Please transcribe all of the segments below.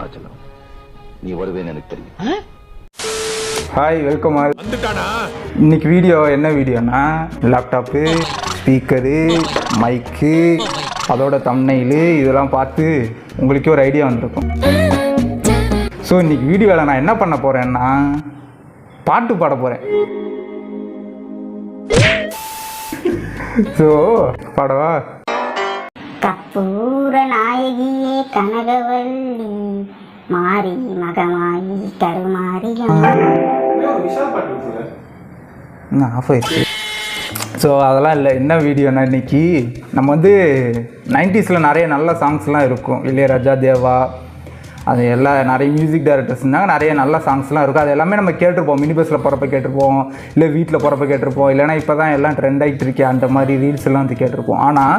அருணாச்சலம், நீ வருவேன்னு எனக்கு தெரியும். Hi, welcome. இன்னைக்கு வீடியோ என்ன வீடியோனா, லேப்டாப்பு, ஸ்பீக்கரு, மைக்கு, அதோட தம்ப்நெயில் இதெல்லாம் பார்த்து உங்களுக்கே ஒரு ஐடியா வந்திருக்கும். ஸோ இன்னைக்கு வீடியோவில் நான் என்ன பண்ண போகிறேன்னா, பாட்டு பாட போகிறேன். ஸோ பாடவா? கற்பூர நாயகியே கனகவல்லி மாறி மகமாயி கருமாரியம். ஆஃப் ஆயிடுச்சு. ஸோ அதெல்லாம் இல்லை. என்ன வீடியோனா, இன்னைக்கு நம்ம வந்து 90s நிறைய நல்ல சாங்ஸ்லாம் இருக்கும். இளையராஜா, தேவா, அது நிறைய மியூசிக் டைரக்டர்ஸ் இருந்தாங்க. நிறைய நல்ல சாங்ஸ்லாம் இருக்கும். அது எல்லாமே நம்ம கேட்டிருப்போம். மினி பஸ்ஸில் போகிறப்ப கேட்டிருப்போம், இல்லை வீட்டில் போகிறப்ப கேட்டிருப்போம், இல்லைனா இப்போ தான் எல்லாம் ட்ரெண்ட் ஆகிட்டு இருக்கே அந்த மாதிரி ரீல்ஸ் எல்லாம் வந்து கேட்டிருப்போம். ஆனால்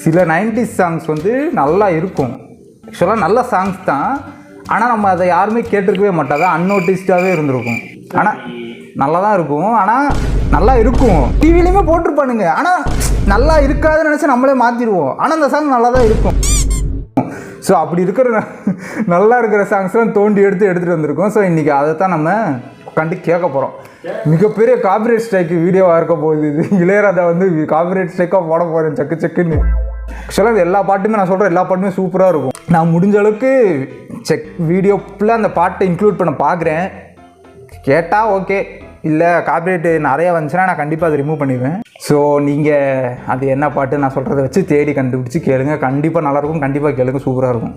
சில 90s சாங்ஸ் வந்து நல்லா இருக்கும். ஆக்சுவலாக நல்ல சாங்ஸ் தான், ஆனால் நம்ம அதை யாருமே கேட்டிருக்கவே மாட்டோம். அதான் அன்னோட்டிஸ்டாகவே இருந்திருக்கும். ஆனால் நல்லா தான் இருக்கும். ஆனால் நல்லா இருக்கும். டிவிலையுமே போட்டிருப்பானுங்க. ஆனால் நல்லா இருக்காதுன்னு நினச்சி நம்மளே மாற்றிடுவோம். ஆனால் அந்த சாங் நல்லா தான் இருக்கும். ஸோ அப்படி இருக்கிற நல்லா இருக்கிற சாங்ஸ்லாம் தோண்டி எடுத்துகிட்டு வந்திருக்கோம். ஸோ இன்றைக்கி அதை தான் நம்ம கண்டு கேட்க போகிறோம். மிகப்பெரிய காப்பிரைட் ஸ்ட்ரைக்கு வீடியோவாக இருக்க போகுது இது. இளையராஜா வந்து காப்பிரைட் ஸ்ட்ரைக்காக போட போகிறேன் செக்குன்னு. ஆக்சுவலாக இது எல்லா பாட்டுமே நான் சொல்கிறேன், எல்லா பாட்டுமே சூப்பராக இருக்கும். நான் முடிஞ்ச அளவுக்கு வீடியோ ஃபுல்லாக அந்த பாட்டை இன்க்ளூட் பண்ண பார்க்குறேன். கேட்டால் ஓகே, இல்லை காப்பிரைட்டு நிறைய வந்துச்சுன்னா நான் கண்டிப்பாக அதை ரிமூவ் பண்ணிடுவேன். ஸோ நீங்கள் அது என்ன பாட்டு நான் சொல்கிறத வச்சு தேடி கண்டுபிடிச்சி கேளுங்க. கண்டிப்பாக நல்லாயிருக்கும். கண்டிப்பாக கேளுங்க, சூப்பராக இருக்கும்.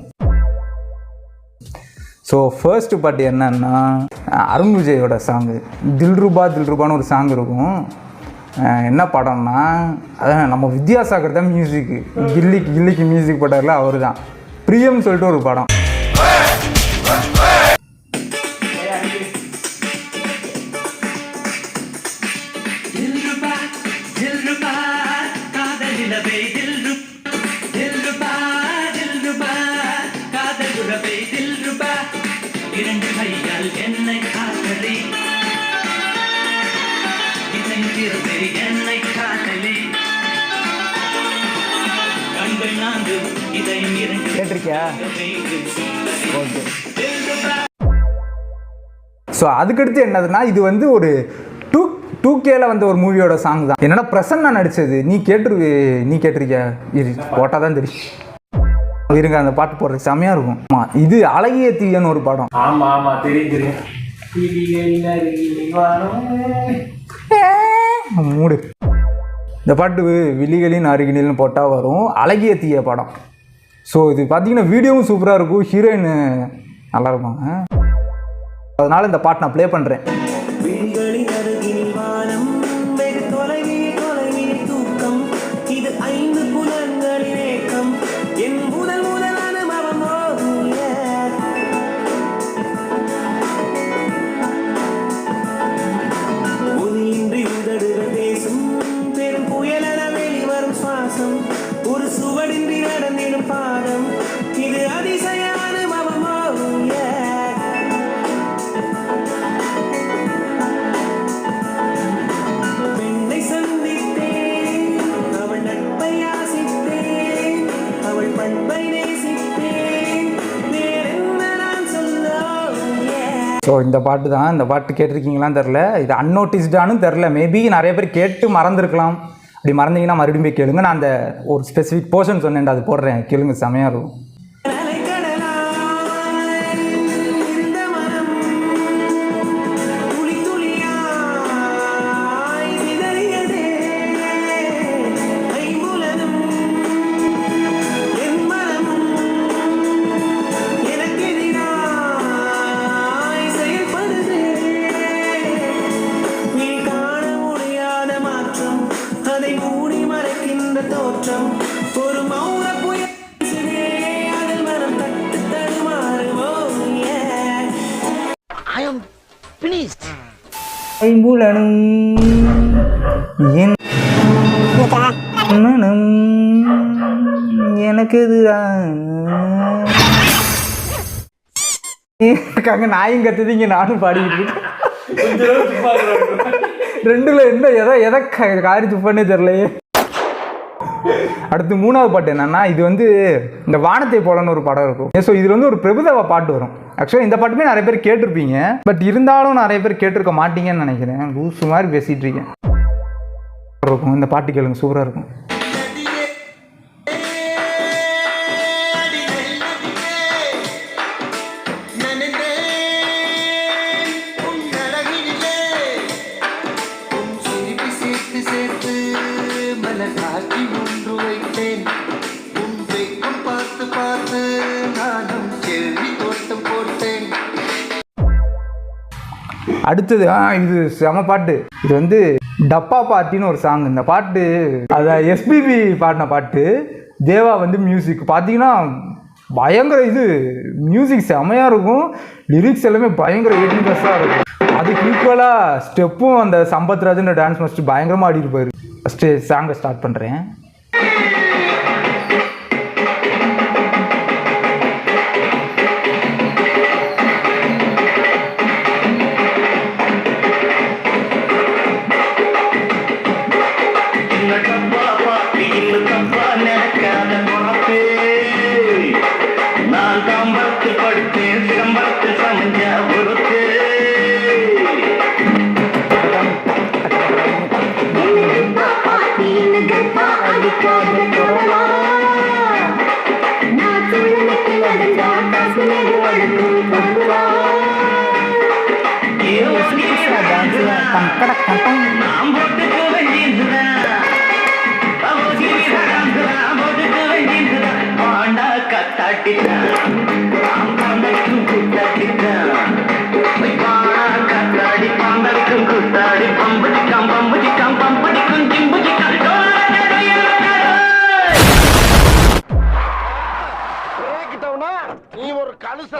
ஸோ ஃபர்ஸ்ட் பாட்டு என்னன்னா, அருண் விஜயோட சாங்கு தில்ருபான்னு ஒரு சாங் இருக்கும். என்ன படம்னா, அதான் நம்ம வித்யாசாகர் தான் மியூசிக்கு. கில்லிக்கு மியூசிக் போட்டார்ல, அவர் தான். பிரியம்னு சொல்லிட்டு ஒரு படம். கேட்டிருக்கியா? ஓகே. ஸோ அதுக்கடுத்து என்னதுன்னா, இது வந்து ஒரு 2Kல வந்த ஒரு மூவியோட சாங் தான். என்னன்னா பிரசன்னா நடிச்சது. நீ கேட்டிருக்கியா? போட்டால் தான் தெரியும். இருங்க, அந்த பாட்டு போடுறது செமையாக இருக்கும். ஆமாம், இது அழகிய தீயன்னு ஒரு படம். மூடு. இந்த பாட்டு விழிகளின் அருகினில்னு போட்டால் வரும். அழகிய தீய படம். ஸோ இது பார்த்தீங்கன்னா வீடியோவும் சூப்பராக இருக்கும். ஹீரோயின் நல்லா இருப்பாங்க. அதனால இந்த பாட்டு நான் ப்ளே பண்ணுறேன். ஸோ இந்த பாட்டு தான். இந்த பாட்டு கேட்டிருக்கீங்களான்னு தெரில. இது அன்னோட்டிஸ்டானு தெரில. மேபி நிறைய பேர் கேட்டு மறந்துருக்கலாம். அப்படி மறந்தீங்கன்னா மறுபடியும் போய் கேளுங்க. நான் அந்த ஒரு ஸ்பெசிஃபிக் போர்ஷன் சொன்னேன், அது போடுறேன், கேளுங்க, செமையாக இருக்கும். எனக்கு எதுக்காக நாயும் கத்துதீங்க, நானும் பாடிக்கிட்டு இருக்கேன். ரெண்டுல என்ன எதை காரி துப்பானே தெரியலையே. அடுத்து 3வது பாட்டு என்னன்னா, இது வந்து இந்த வானத்தை போலன்னு ஒரு படம் இருக்கும். ஸோ இதுல வந்து ஒரு பிரபுதேவா பாட்டு வரும். ஆக்சுவலாக இந்த பாட்டுமே நிறைய பேர் கேட்டிருப்பீங்க, பட் இருந்தாலும் நிறைய பேர் கேட்டிருக்க மாட்டீங்கன்னு நினைக்கிறேன். லூசு மாதிரி பேசிட்டு இருக்கேன். இருக்கும் இந்த பாட்டு கேளுங்க, சூப்பராக இருக்கும். அடுத்தது இது செம பாட்டு. இது வந்து டப்பா பார்ட்டின்னு ஒரு சாங். இந்த பாட்டு அதை எஸ்பிபி பாடின பாட்டு. தேவா வந்து மியூசிக் பார்த்தீங்கன்னா பயங்கர இது மியூசிக் செமையாக இருக்கும். லிரிக்ஸ் எல்லாமே பயங்கர 18+ இருக்கும். அதுக்கு ஈக்குவலாக ஸ்டெப்பும் அந்த சம்பத் ராஜன் டான்ஸ் மாஸ்டர் பயங்கரமாக ஆடிட்டு போயிரு. ஃபஸ்ட்டு சாங்கை ஸ்டார்ட் பண்ணுறேன். நீ ஒரு கலுச